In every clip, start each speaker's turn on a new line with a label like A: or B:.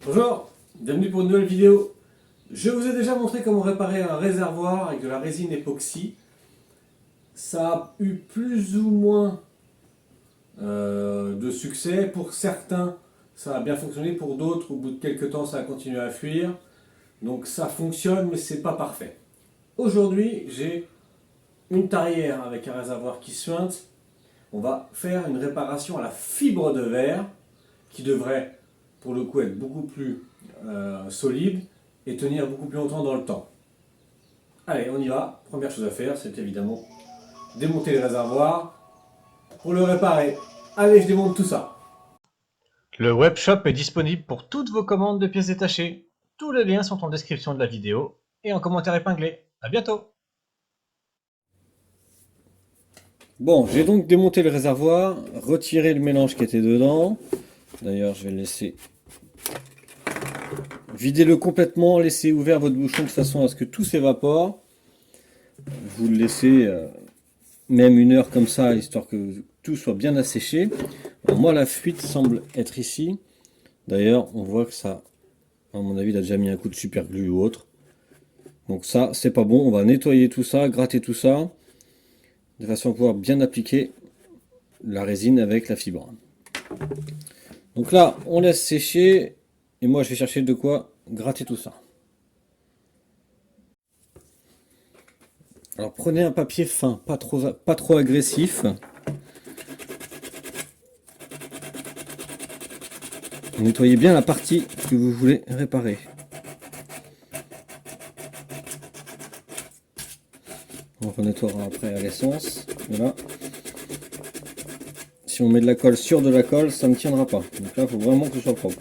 A: Bonjour, bienvenue pour une nouvelle vidéo. Je vous ai déjà montré comment réparer un réservoir avec de la résine époxy. Ça a eu plus ou moins de succès. Pour certains, ça a bien fonctionné. Pour d'autres, au bout de quelques temps, ça a continué à fuir. Donc ça fonctionne, mais c'est pas parfait. Aujourd'hui, j'ai une tarière avec un réservoir qui suinte. On va faire une réparation à la fibre de verre qui devrait, pour le coup, être beaucoup plus solide et tenir beaucoup plus longtemps dans le temps. Allez, on y va. Première chose à faire, c'est évidemment démonter le réservoir pour le réparer. Allez, je démonte tout ça. Le webshop est disponible pour toutes vos commandes de pièces détachées. Tous les liens sont en description de la vidéo et en commentaire épinglé. A bientôt. Bon, j'ai donc démonté le réservoir, retiré le mélange qui était dedans. D'ailleurs, je vais le laisser. Videz-le complètement, laissez ouvert votre bouchon de façon à ce que tout s'évapore. Vous le laissez même une heure comme ça, histoire que tout soit bien asséché. Alors moi, la fuite semble être ici. D'ailleurs, on voit que ça, à mon avis, il a déjà mis un coup de super glue ou autre. Donc ça, c'est pas bon. On va nettoyer tout ça, gratter tout ça, de façon à pouvoir bien appliquer la résine avec la fibre. Donc là, on laisse sécher. Et moi, je vais chercher de quoi gratter tout ça. Alors prenez un papier fin, pas trop agressif. Nettoyez bien la partie que vous voulez réparer. On nettoiera après à l'essence. Voilà. Si on met de la colle sur de la colle, ça ne tiendra pas. Donc là, il faut vraiment que ce soit propre.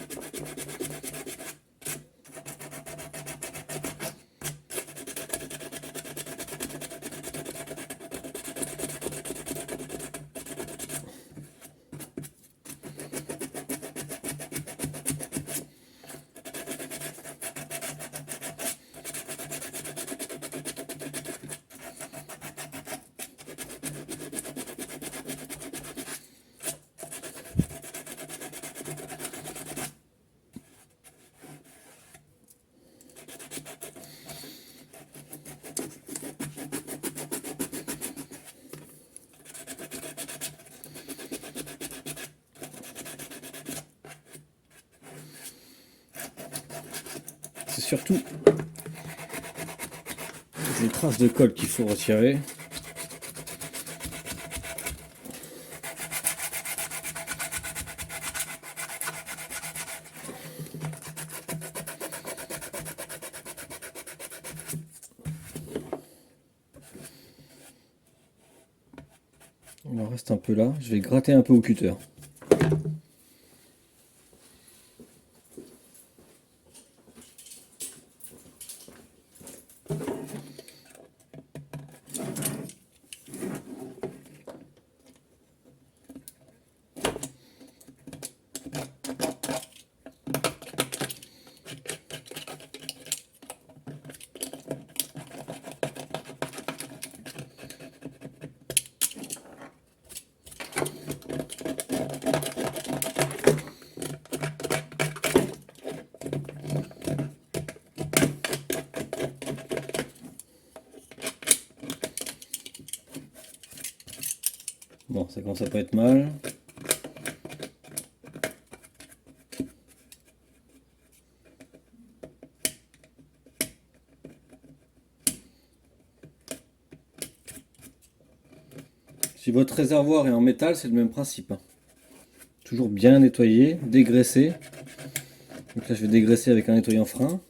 A: C'est surtout les traces de colle qu'il faut retirer. Il en reste un peu là. Je vais gratter un peu au cutter. Bon, ça commence à pas être mal. Si votre réservoir est en métal, c'est le même principe. Toujours bien nettoyer, dégraisser. Donc là, je vais dégraisser avec un nettoyant frein.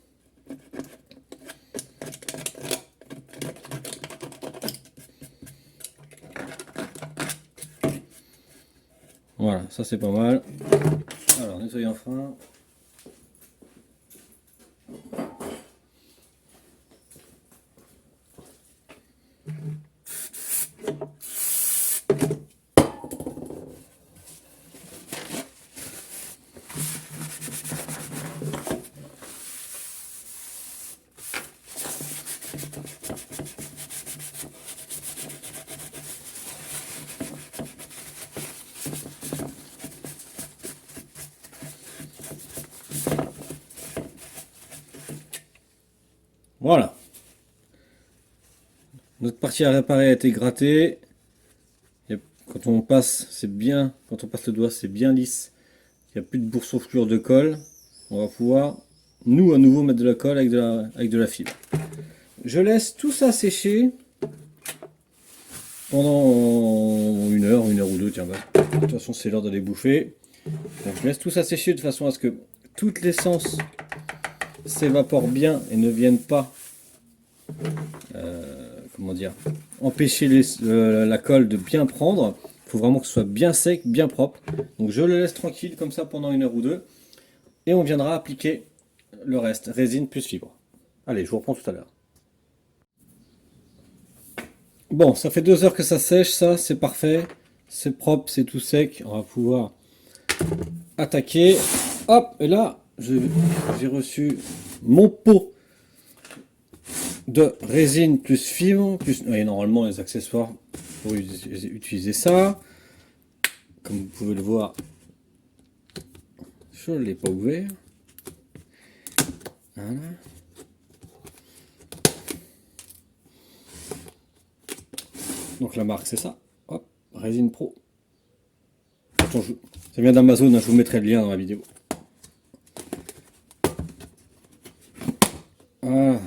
A: Voilà, ça c'est pas mal. Alors, nettoyant frein. Voilà. Notre partie à réparer a été grattée. Quand on passe, c'est bien. Quand on passe le doigt, c'est bien lisse. Il n'y a plus de boursouflure de colle. On va pouvoir, nous, à nouveau mettre de la colle avec de la fibre. Je laisse tout ça sécher pendant une heure ou deux. Tiens, bah. De toute façon, c'est l'heure d'aller bouffer. Donc, je laisse tout ça sécher de façon à ce que toute l'essence s'évapore bien et ne vienne pas, comment dire, empêcher la colle de bien prendre. Il faut vraiment que ce soit bien sec, bien propre. Donc, je le laisse tranquille comme ça pendant une heure ou deux. Et on viendra appliquer le reste, résine plus fibre. Allez, je vous reprends tout à l'heure. Bon, ça fait 2 heures que ça sèche, ça, c'est parfait. C'est propre, c'est tout sec. On va pouvoir attaquer. Hop, et là, j'ai reçu mon pot de résine plus fibre. Et normalement, les accessoires pour utiliser ça. Comme vous pouvez le voir, je ne l'ai pas ouvert. Voilà. Donc la marque c'est ça, hop, Résine Pro. Attends, ça vient d'Amazon, je vous mettrai le lien dans la vidéo. Voilà.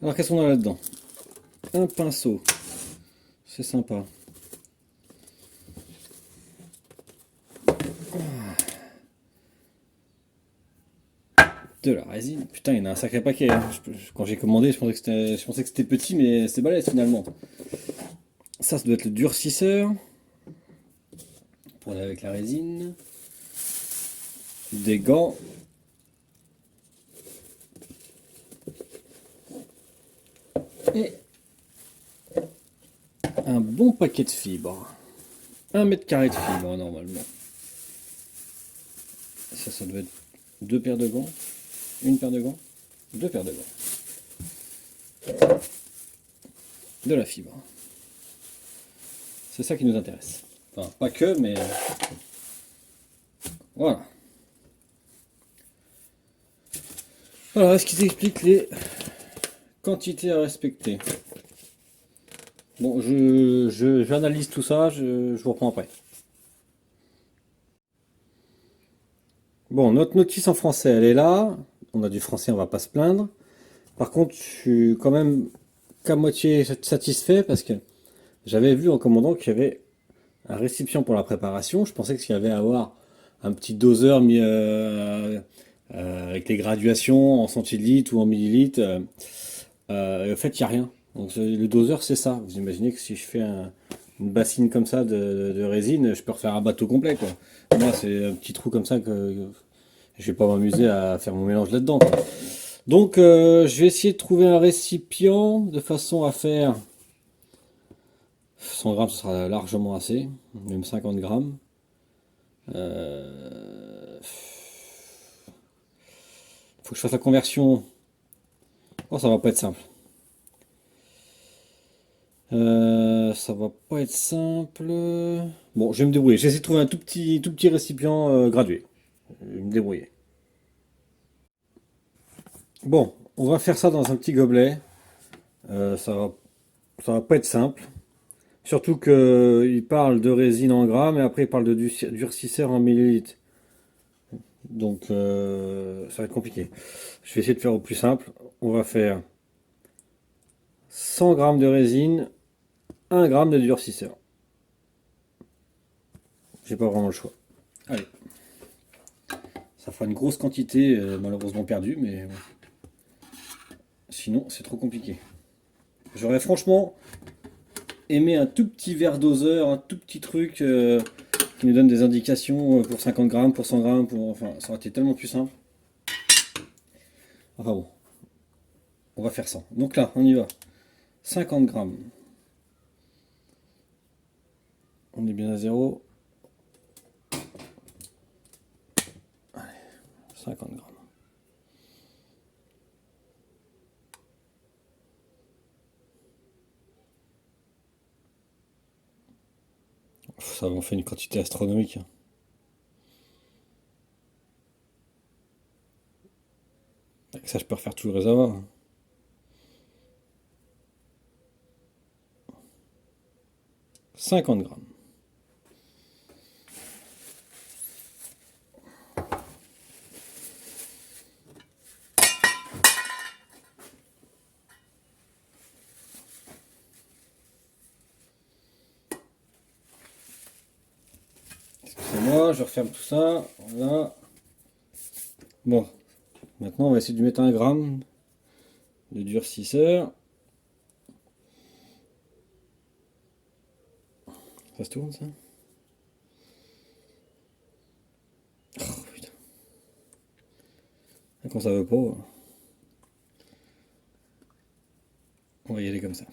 A: Alors qu'est-ce qu'on a là-dedans? Un pinceau, c'est sympa. De la résine, putain il y en a un sacré paquet. Hein. Quand j'ai commandé, je pensais que c'était petit, mais c'est balèze finalement. Ça doit être le durcisseur. Pour aller avec la résine. Des gants. Et un bon paquet de fibres. 1 mètre carré de fibres normalement. Ça doit être 2 paires de gants. Une paire de gants. 2 paires de gants. De la fibre. C'est ça qui nous intéresse. Enfin, pas que, mais voilà. Alors, est-ce qu'ils expliquent les quantités à respecter? Bon, j'analyse tout ça, je vous reprends après. Bon, notre notice en français, elle est là. On a du français, on va pas se plaindre. Par contre, je suis quand même qu'à moitié satisfait parce que j'avais vu en commandant qu'il y avait un récipient pour la préparation. Je pensais qu'il y avait à avoir un petit doseur mis avec les graduations en centilitres ou en millilitres. En fait, il n'y a rien. Donc le doseur, c'est ça. Vous imaginez que si je fais une bassine comme ça de résine, je peux refaire un bateau complet, quoi. Moi, c'est un petit trou comme ça que je vais pas m'amuser à faire mon mélange là-dedans, quoi. Donc, je vais essayer de trouver un récipient de façon à faire 100 grammes, ce sera largement assez, même 50 grammes. Faut que je fasse la conversion. Oh, ça va pas être simple. Ça va pas être simple. Bon, je vais me débrouiller. J'essaie de trouver un tout petit récipient gradué. Je vais me débrouiller. Bon, on va faire ça dans un petit gobelet. Ça va pas être simple. Surtout qu'il parle de résine en grammes et après il parle de durcisseur en millilitres. Donc ça va être compliqué. Je vais essayer de faire au plus simple. On va faire 100 grammes de résine, 1 gramme de durcisseur. J'ai pas vraiment le choix. Allez. Ça fera une grosse quantité, malheureusement perdue, mais bon. Sinon c'est trop compliqué. J'aurais franchement aimé un tout petit verre doseur, un tout petit truc qui nous donne des indications pour 50 grammes, pour 100 grammes, enfin ça aurait été tellement plus simple. Enfin bon, on va faire ça. Donc là, on y va. 50 grammes. On est bien à 0. Allez, 50 grammes. Ça en fait une quantité astronomique.
B: Ça, je peux refaire tout le réservoir. 50 grammes. Excusez-moi, je referme tout ça. Voilà. Bon, maintenant on va essayer de mettre 1 gramme de durcisseur. Ça se tourne ça? Oh putain. Quand ça veut pas, on va y aller comme ça.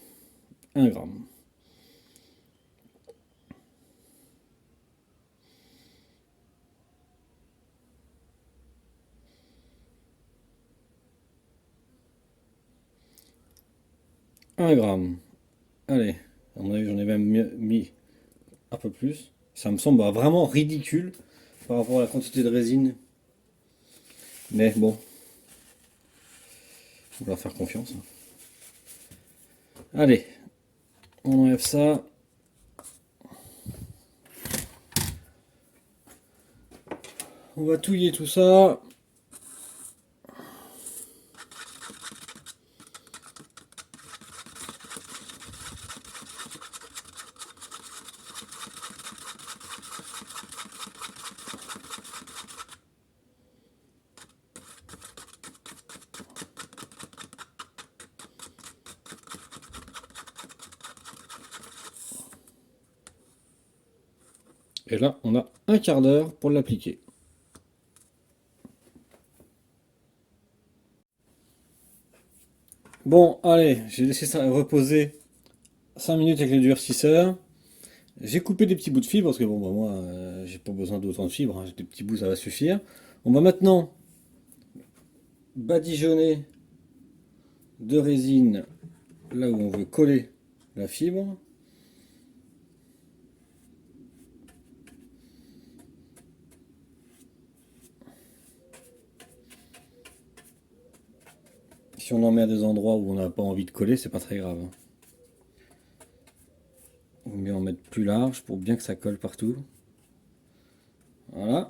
B: 1 gramme. Un gramme. Allez, à mon avis j'en ai même mis un peu plus. Ça me semble vraiment ridicule par rapport à la quantité de résine. Mais bon, on va leur faire confiance. Allez, on enlève ça. On va touiller tout ça. Et là, on a un quart d'heure pour l'appliquer. Bon, allez, j'ai laissé ça reposer 5 minutes avec le durcisseur. J'ai coupé des petits bouts de fibres parce que bon, bah, moi, j'ai pas besoin d'autant de fibres, hein, des petits bouts, ça va suffire. On va maintenant badigeonner de résine là où on veut coller la fibre. Si on en met à des endroits où on n'a pas envie de coller, c'est pas très grave, hein. Il vaut mieux en mettre plus large pour bien que ça colle partout. Voilà.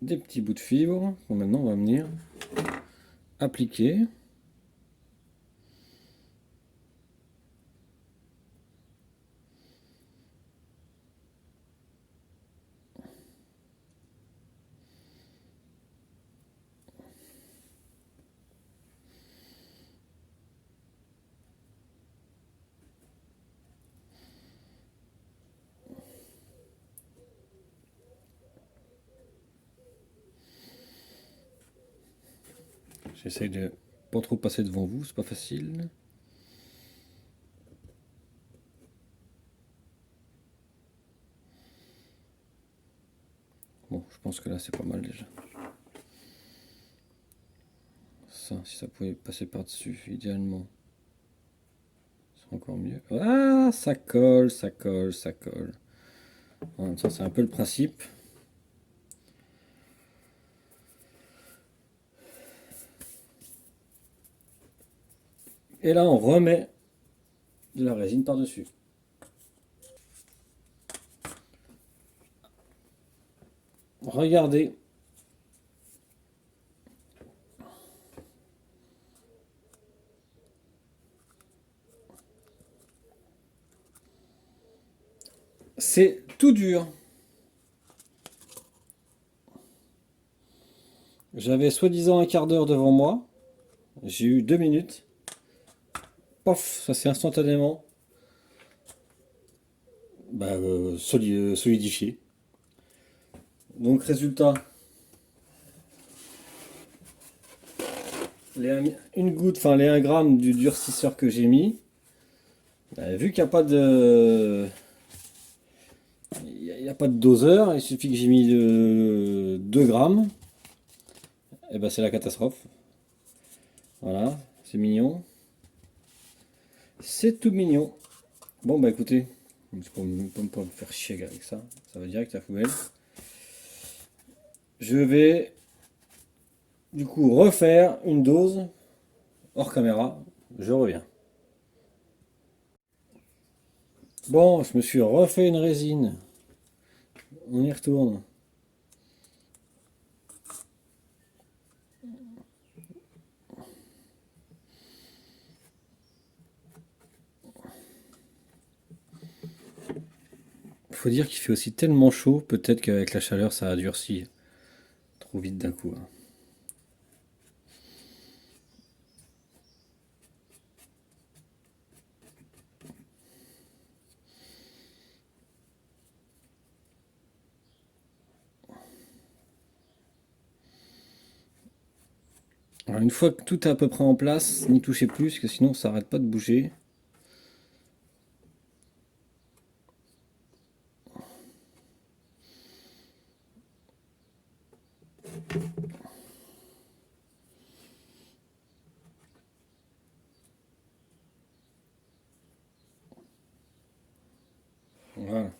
B: Des petits bouts de fibre. Bon, maintenant, on va venir appliquer. J'essaye de pas trop passer devant vous, c'est pas facile. Bon, je pense que là c'est pas mal déjà. Ça, si ça pouvait passer par-dessus, idéalement, c'est encore mieux. Ah, ça colle, ça colle, ça colle. Voilà, ça c'est un peu le principe. Et là on remet de la résine par-dessus. Regardez. C'est tout dur. J'avais soi-disant un quart d'heure devant moi. J'ai eu 2 minutes. Pof, ça s'est instantanément solidifié. Donc résultat, une goutte, enfin les 1 gramme du durcisseur que j'ai mis, vu qu'il n'y a pas de... Il n'y a pas de doseur, il suffit que j'ai mis 2 grammes. Et ben c'est la catastrophe. Voilà, c'est mignon. C'est tout mignon. Bon bah écoutez, je ne peux pas me faire chier avec ça. Ça va direct à la poubelle. je vais du coup refaire une dose hors caméra. Je reviens. Bon, je me suis refait une résine. On y retourne. Faut dire qu'il fait aussi tellement chaud, peut-être qu'avec la chaleur ça a durci trop vite d'un coup, hein. Alors une fois que tout est à peu près en place, n'y touchez plus, parce que sinon ça arrête pas de bouger. Voilà.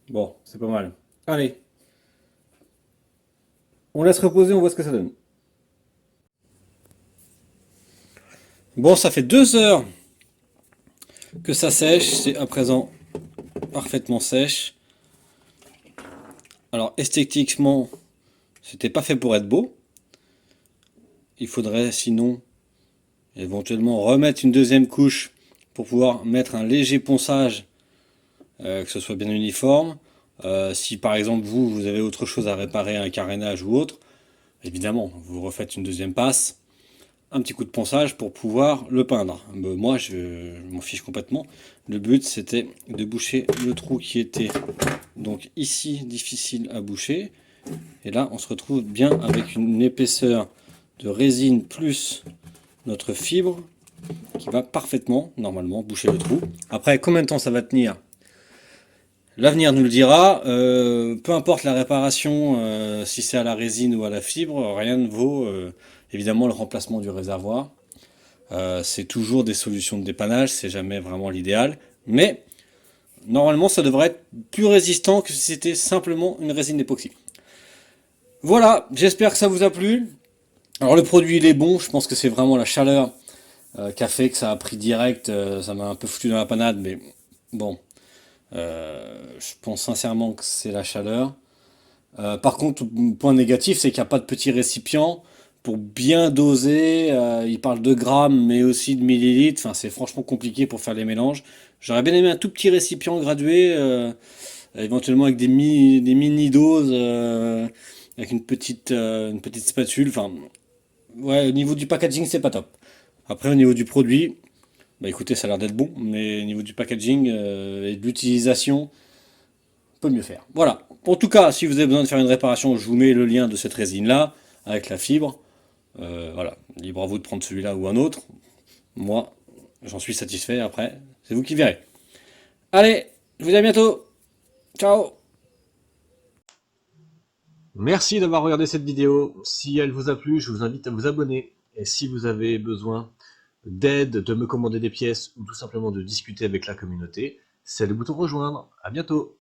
B: Bon, c'est pas mal. Allez, on laisse reposer, on voit ce que ça donne. Bon, ça fait 2 heures que ça sèche, c'est à présent parfaitement sèche. Alors esthétiquement, c'était pas fait pour être beau. Il faudrait sinon éventuellement remettre une deuxième couche pour pouvoir mettre un léger ponçage, que ce soit bien uniforme. Si par exemple vous avez autre chose à réparer, un carénage ou autre, évidemment vous refaites une deuxième passe, un petit coup de ponçage pour pouvoir le peindre. Moi je m'en fiche complètement. Le but c'était de boucher le trou qui était donc ici difficile à boucher. Et là on se retrouve bien avec une épaisseur de résine plus notre fibre qui va parfaitement normalement boucher le trou. Après combien de temps ça va tenir? L'avenir nous le dira. Peu importe la réparation, si c'est à la résine ou à la fibre, rien ne vaut évidemment le remplacement du réservoir. C'est toujours des solutions de dépannage, c'est jamais vraiment l'idéal. Mais normalement ça devrait être plus résistant que si c'était simplement une résine époxy. Voilà, j'espère que ça vous a plu. Alors le produit il est bon, je pense que c'est vraiment la chaleur qui a fait que ça a pris direct, ça m'a un peu foutu dans la panade, mais bon, je pense sincèrement que c'est la chaleur. Par contre, point négatif, c'est qu'il n'y a pas de petit récipient pour bien doser. Il parle de grammes, mais aussi de millilitres. Enfin, c'est franchement compliqué pour faire les mélanges. J'aurais bien aimé un tout petit récipient gradué, éventuellement avec des mini-doses, avec une petite spatule. Enfin, ouais, au niveau du packaging, c'est pas top. Après, au niveau du produit, bah écoutez, ça a l'air d'être bon, mais au niveau du packaging et de l'utilisation, on peut mieux faire. Voilà. En tout cas, si vous avez besoin de faire une réparation, je vous mets le lien de cette résine-là, avec la fibre. Voilà. Libre à vous de prendre celui-là ou un autre. Moi, j'en suis satisfait. Après, c'est vous qui verrez. Allez, je vous dis à bientôt. Ciao.
A: Merci d'avoir regardé cette vidéo. Si elle vous a plu, je vous invite à vous abonner. Et si vous avez besoin d'aide, de me commander des pièces ou tout simplement de discuter avec la communauté, c'est le bouton rejoindre. À bientôt.